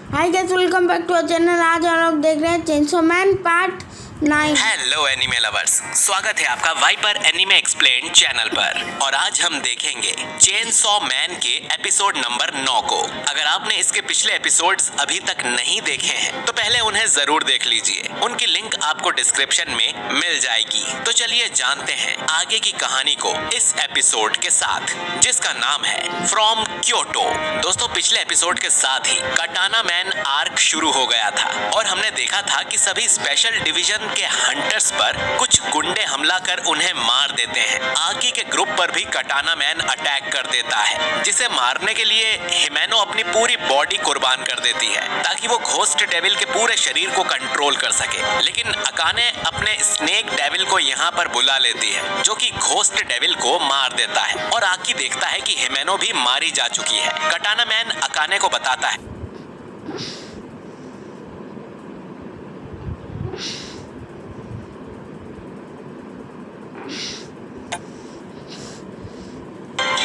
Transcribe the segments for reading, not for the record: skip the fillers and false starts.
Hi guys, welcome back to our channel. आज हम लोग देख रहे हैं Chainsaw Man part 9। Hello anime lovers, स्वागत है आपका वाइपर एनिमे एक्सप्लेन चैनल पर। और आज हम देखेंगे चेनसॉ मैन के एपिसोड नंबर 9 को। अगर आपने इसके पिछले एपिसोड्स अभी तक नहीं देखे हैं तो पहले उन्हें जरूर देख लीजिए, उनकी लिंक आपको डिस्क्रिप्शन में मिल जाएगी। तो चलिए जानते हैं आगे की कहानी को इस एपिसोड के साथ, जिसका नाम है फ्रॉम क्योटो। दोस्तों, पिछले एपिसोड के साथ ही कटाना मैन आर्क शुरू हो गया था और हमने देखा था कि सभी स्पेशल डिवीजन के हंटर्स पर कुछ गुंडे हमला कर उन्हें मार देते हैं। आकी के ग्रुप पर भी कटाना मैन अटैक कर देता है, जिसे मारने के लिए हिमेनो अपनी पूरी बॉडी कुर्बान कर देती है ताकि वो घोस्ट डेविल के पूरे शरीर को कंट्रोल कर सके। लेकिन अकाने अपने स्नेक डेविल को यहाँ पर बुला लेती है, जो कि घोस्ट डेविल को मार देता है। और आकी देखता है कि हिमेनो भी मारी जा चुकी है। कटाना मैन अकाने को बताता है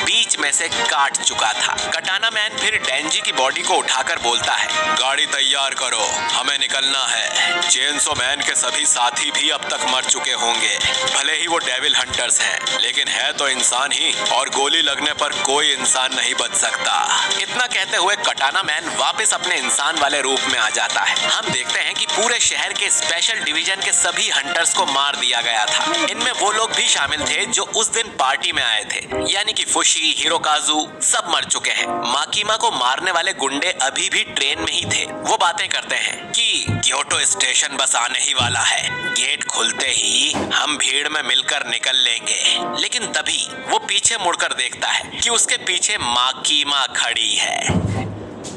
बीच में से काट चुका था। कटाना मैन फिर डेंजी की बॉडी को उठाकर बोलता है, गाड़ी तैयार करो, हमें निकलना है। चेनसो मैन के सभी साथी भी अब तक मर चुके होंगे। भले ही वो डेविल हंटर्स हैं, लेकिन है तो इंसान ही, और गोली लगने पर कोई इंसान नहीं बच सकता। इतना कहते हुए कटाना मैन वापस अपने इंसान वाले रूप में आ जाता है। हम देखते हैं कि पूरे शहर के स्पेशल डिवीजन के सभी हंटर्स को मार दिया गया था। इनमें वो लोग भी शामिल थे जो उस दिन पार्टी में आए थे, यानी कि फुशी, हिरोकाजू सब मर चुके हैं। माकीमा को मारने वाले गुंडे अभी भी ट्रेन में ही थे। वो बातें करते हैं कि क्योटो स्टेशन बस आने ही वाला है, गेट खुलते ही हम भीड़ में मिलकर निकल लेंगे। लेकिन तभी वो पीछे मुड़कर देखता है कि उसके पीछे माकीमा खड़ी है।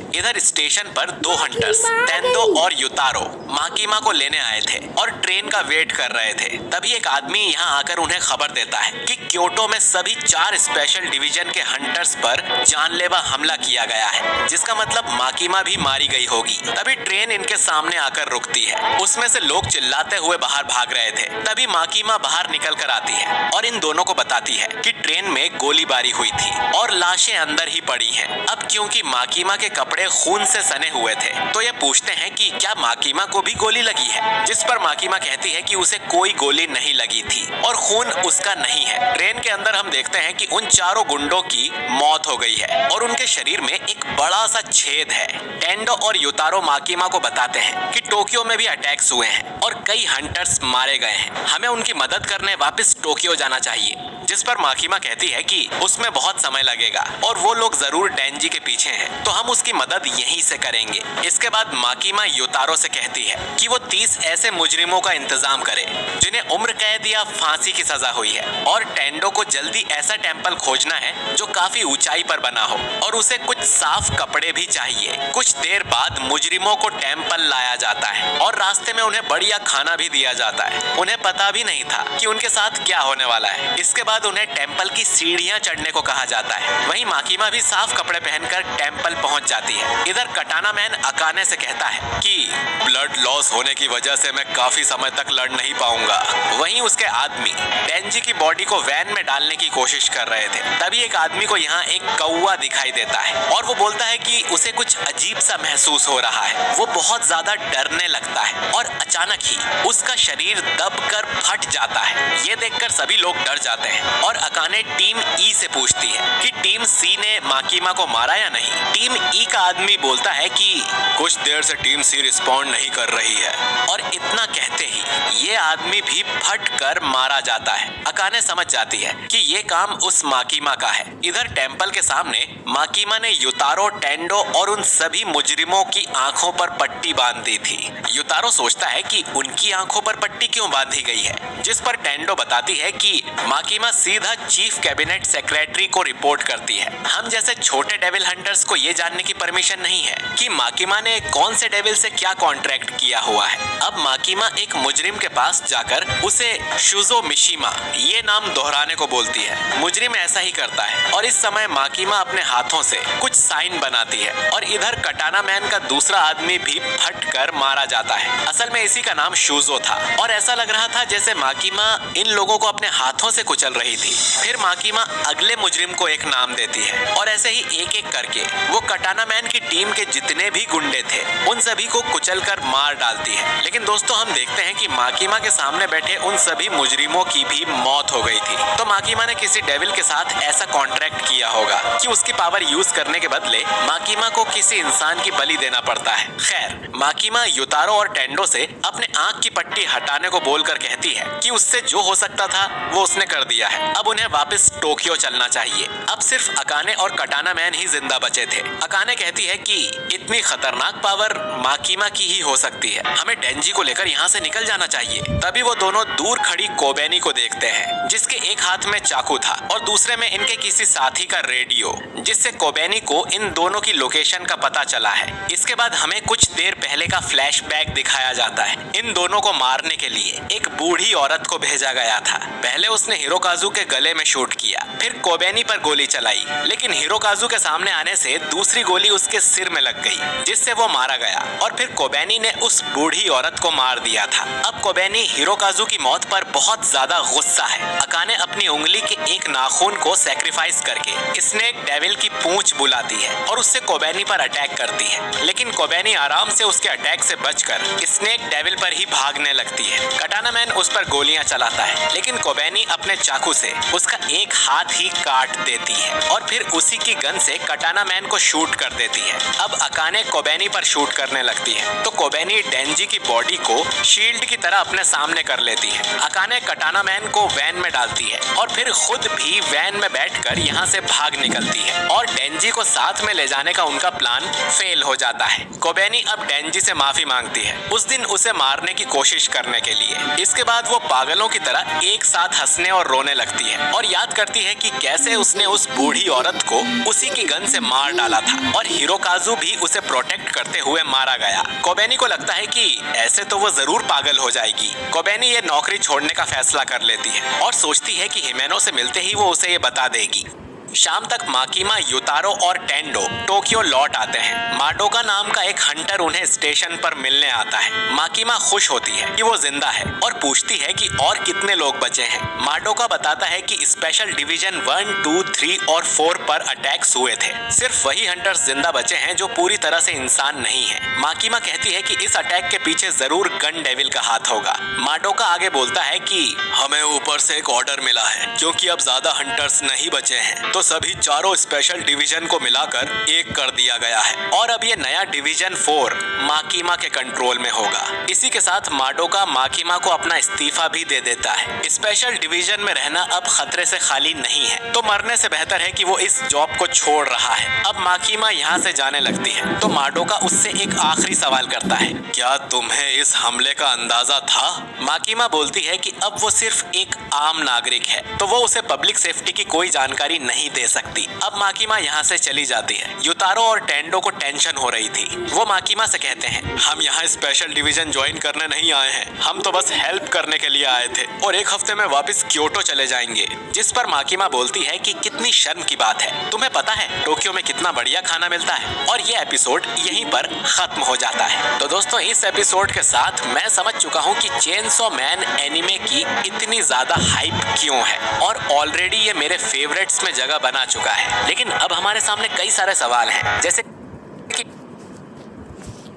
इधर स्टेशन पर दो हंटर्स तेंदो और युतारो माकीमा को लेने आए थे और ट्रेन का वेट कर रहे थे। तभी एक आदमी यहाँ आकर उन्हें खबर देता है कि क्योटो में सभी 4 स्पेशल डिवीजन के हंटर्स पर जानलेवा हमला किया गया है, जिसका मतलब माकीमा भी मारी गई होगी। तभी ट्रेन इनके सामने आकर रुकती है। उसमें से लोग चिल्लाते हुए बाहर भाग रहे थे। तभी माकीमा बाहर निकल कर आती है और इन दोनों को बताती है कि ट्रेन में गोलीबारी हुई थी और लाशें अंदर ही पड़ी हैं। अब क्योंकि माकीमा के कपड़े खून से सने हुए थे तो ये पूछते हैं कि क्या माकीमा को भी गोली लगी है, जिस पर माकीमा कहती है कि उसे कोई गोली नहीं लगी थी और खून उसका नहीं है। ट्रेन के अंदर हम देखते हैं कि उन चारों गुंडों की मौत हो गई है और उनके शरीर में एक बड़ा सा छेद है। टेंडो और युतारो माकीमा को बताते हैं कि टोक्यो में भी अटैक्स हुए हैं और कई हंटर्स मारे गए हैं, हमें उनकी मदद करने वापस टोक्यो जाना चाहिए। जिस पर माकीमा कहती है कि उसमें बहुत समय लगेगा और वो लोग जरूर डेंजी के पीछे हैं, तो हम उसकी मदद यहीं से करेंगे। इसके बाद माकीमा युतारो से कहती है कि वो 30 ऐसे मुजरिमों का इंतजाम करे जिन्हें उम्र कैद या फांसी की सजा हुई है, और टेंडो को जल्दी ऐसा टेम्पल खोजना है जो काफी ऊंचाई पर बना हो और उसे कुछ साफ कपड़े भी चाहिए। कुछ देर बाद मुजरिमों को टेम्पल लाया जाता है और रास्ते में उन्हें बढ़िया खाना भी दिया जाता है। उन्हें पता भी नहीं था कि उनके साथ क्या होने वाला है। इसके बाद उन्हें टेम्पल की सीढ़ियां चढ़ने को कहा जाता है। वहीं माकीमा भी साफ कपड़े पहनकर टेम्पल पहुंच जाती है। इधर कटाना मैन अकाने से कहता है कि ब्लड लॉस होने की वजह से मैं काफी समय तक लड़ नहीं पाऊंगा। वहीं उसके आदमी डेंजी की बॉडी को वैन में डालने की कोशिश कर रहे थे। तभी एक आदमी को यहाँ एक कौवा दिखाई देता है और वो बोलता है कि उसे कुछ अजीब सा महसूस हो रहा है। वो बहुत ज्यादा डरने लगता है और अचानक ही उसका शरीर दबकर फट जाता है। ये देखकर सभी लोग डर जाते हैं और अकाने टीम ई से पूछती है कि टीम सी ने माकीमा को मारा या नहीं। टीम ई का आदमी बोलता है कि कुछ देर से टीम सी रिस्पॉन्ड नहीं कर रही है, और इतना कहते ही ये आदमी भी फट कर मारा जाता है। अकाने समझ जाती है कि ये काम उस माकीमा का है। इधर टेम्पल के सामने माकीमा ने युतारो, टेंडो और उन सभी मुजरिमों की आंखों पर पट्टी बांध दी थी। युतारो सोचता है कि उनकी आंखों पर पट्टी क्यों बांधी गई है, जिस पर टेंडो बताती है कि माकीमा सीधा चीफ कैबिनेट सेक्रेटरी को रिपोर्ट करती है। हम जैसे छोटे डेविल हंटर्स को ये जानने की परमिशन नहीं है कि माकीमा ने कौन से डेविल से क्या कॉन्ट्रैक्ट किया हुआ है। अब माकीमा एक मुजरिम के पास जाकर उसे शुजो मिशिमा ये नाम दोहराने को बोलती है। मुजरिम ऐसा ही करता है और इस समय माकीमा अपने हाथों से कुछ साइन बनाती है और इधर कटाना मैन का दूसरा आदमी भी फट कर मारा जाता है। असल में इसी का नाम शूजो था और ऐसा लग रहा था जैसे माकीमा इन लोगों को अपने हाथों से कुचल रही थी। फिर माकीमा अगले मुजरिम को एक नाम देती है और ऐसे ही एक एक करके वो कटाना मैन की टीम के जितने भी गुंडे थे उन सभी को कुचल कर मार डालती है। लेकिन दोस्तों हम देखते हैं कि माकीमा के सामने बैठे उन सभी मुजरिमों की भी मौत हो गई थी। तो माकीमा ने किसी डेविल के साथ ऐसा कॉन्ट्रैक्ट किया होगा कि उसकी पावर यूज करने के बदले माकीमा को किसी इंसान की बलि देना पड़ता है। खैर माकीमा युतारो और टेंडो से अपने आंख की पट्टी हटाने को बोलकर कहती है कि उससे जो हो सकता था वो उसने कर दिया है, अब उन्हें वापस टोक्यो चलना चाहिए। अब सिर्फ अकाने और कटाना मैन ही जिंदा बचे थे। अकाने कहती है कि इतनी खतरनाक पावर माकीमा की ही हो सकती है, हमें डेंजी को लेकर यहाँ से निकल जाना चाहिए। तभी वो दोनों दूर खड़ी कोबेनी को देखते हैं जिसके एक हाथ में चाकू था और दूसरे में इनके किसी साथी का रेडियो, जिससे कोबेनी को इन दोनों की लोकेशन का पता चला है। इसके बाद हमें कुछ देर पहले का फ्लैशबैक दिखाया जाता है। इन दोनों को मारने के लिए एक बूढ़ी औरत को भेजा गया था। पहले उसने हिरोकाजू के गले में शूट किया, फिर कोबेनी पर गोली चलाई, लेकिन हिरोकाजू के सामने आने से दूसरी गोली उसके सिर में लग गई जिससे वो मारा गया और फिर कोबेनी ने उस बूढ़ी औरत को मार दिया था। अब कोबेनी हिरोकाजू की मौत पर बहुत ज्यादा गुस्सा है। अकाने अपनी उंगली के एक नाखून को सैक्रिफाइस करके स्नेक डेविल की पूंछ बुलाती है और उससे कोबेनी पर अटैक करती है, लेकिन कोबेनी आराम से उसके अटैक से बचकर स्नेक डेविल पर ही भागने लगती है। कटाना मैन उस पर गोलियां चलाता है, लेकिन कोबेनी अपने चाकू से उसका एक हाथ ही काट देती है और फिर उसी की गन से कटाना मैन को शूट कर देती है। अब अकाने कोबेनी पर शूट करने लगती है तो कोबेनी डेंजी की बॉडी को शील्ड की तरह अपने सामने कर लेती है। अकाने कटाना मैन को वैन में डालती है और फिर खुद भी वैन में बैठकर यहाँ से भाग निकलती है और डेंजी को साथ में ले जाने का उनका प्लान फेल हो जाता है। कोबेनी अब डेंजी से माफी मांगती है उस दिन उसे मारने की कोशिश करने के लिए। इसके बाद वो पागलों की तरह एक साथ हंसने और रोने लगती है और याद करती है कि कैसे उसने उस बूढ़ी औरत को उसी की गन से मार डाला था और हिरोकाजू भी उसे प्रोटेक्ट करते हुए मारा गया। कोबेनी को लगता है कि ऐसे तो वो जरूर पागल हो जाएगी। कोबेनी ये नौकरी छोड़ने का फैसला कर लेती है और सोचती है कि हिमेनो से मिलते ही वो उसे ये बता देगी। शाम तक माकीमा, युतारो और टेंडो टोक्यो लौट आते हैं। माडोका नाम का एक हंटर उन्हें स्टेशन पर मिलने आता है। माकीमा खुश होती है कि वो जिंदा है और पूछती है कि और कितने लोग बचे हैं। माडोका बताता है कि स्पेशल डिवीजन 1, 2, 3 और 4 पर अटैक्स हुए थे। सिर्फ वही हंटर्स जिंदा बचे हैं जो पूरी तरह से इंसान नहीं है। माकीमा कहती है कि इस अटैक के पीछे जरूर गन डेविल का हाथ होगा। माडोका आगे बोलता है कि हमें ऊपर से एक ऑर्डर मिला है, क्योंकि अब ज्यादा हंटर्स नहीं बचे हैं तो सभी चारों स्पेशल डिवीजन को मिलाकर एक कर दिया गया है और अब ये नया डिवीजन 4 माकीमा के कंट्रोल में होगा। इसी के साथ माडोका माकीमा को अपना इस्तीफा भी दे देता है। स्पेशल डिवीजन में रहना अब खतरे से खाली नहीं है, तो मरने से बेहतर है कि वो इस जॉब को छोड़ रहा है। अब माकीमा यहाँ से जाने लगती है तो माडोका उससे एक आखिरी सवाल करता है, क्या तुम्हें इस हमले का अंदाजा था? माकीमा बोलती है कि अब वो सिर्फ एक आम नागरिक है, तो वो उसे पब्लिक सेफ्टी की कोई जानकारी नहीं दे सकती। अब माकीमा यहाँ से चली जाती है। युतारो और टेंडो को टेंशन हो रही थी। वो माकीमा से कहते हैं, हम यहाँ स्पेशल डिवीजन ज्वाइन करने नहीं आए हैं, हम तो बस हेल्प करने के लिए आए थे और एक हफ्ते में वापस क्योटो चले जाएंगे। जिस पर माकीमा बोलती है कि कितनी शर्म की बात है, तुम्हें पता है टोक्यो में कितना बढ़िया खाना मिलता है। और ये एपिसोड यहीं पर खत्म हो जाता है। तो दोस्तों इस एपिसोड के साथ मैं समझ चुका हूँ कि चेनसो मैन एनिमे की इतनी ज्यादा हाइप क्यों है और ऑलरेडी ये मेरे फेवरेट्स में जगह बना चुका है। लेकिन अब हमारे सामने कई सारे सवाल हैं, जैसे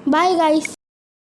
बाय गाइस।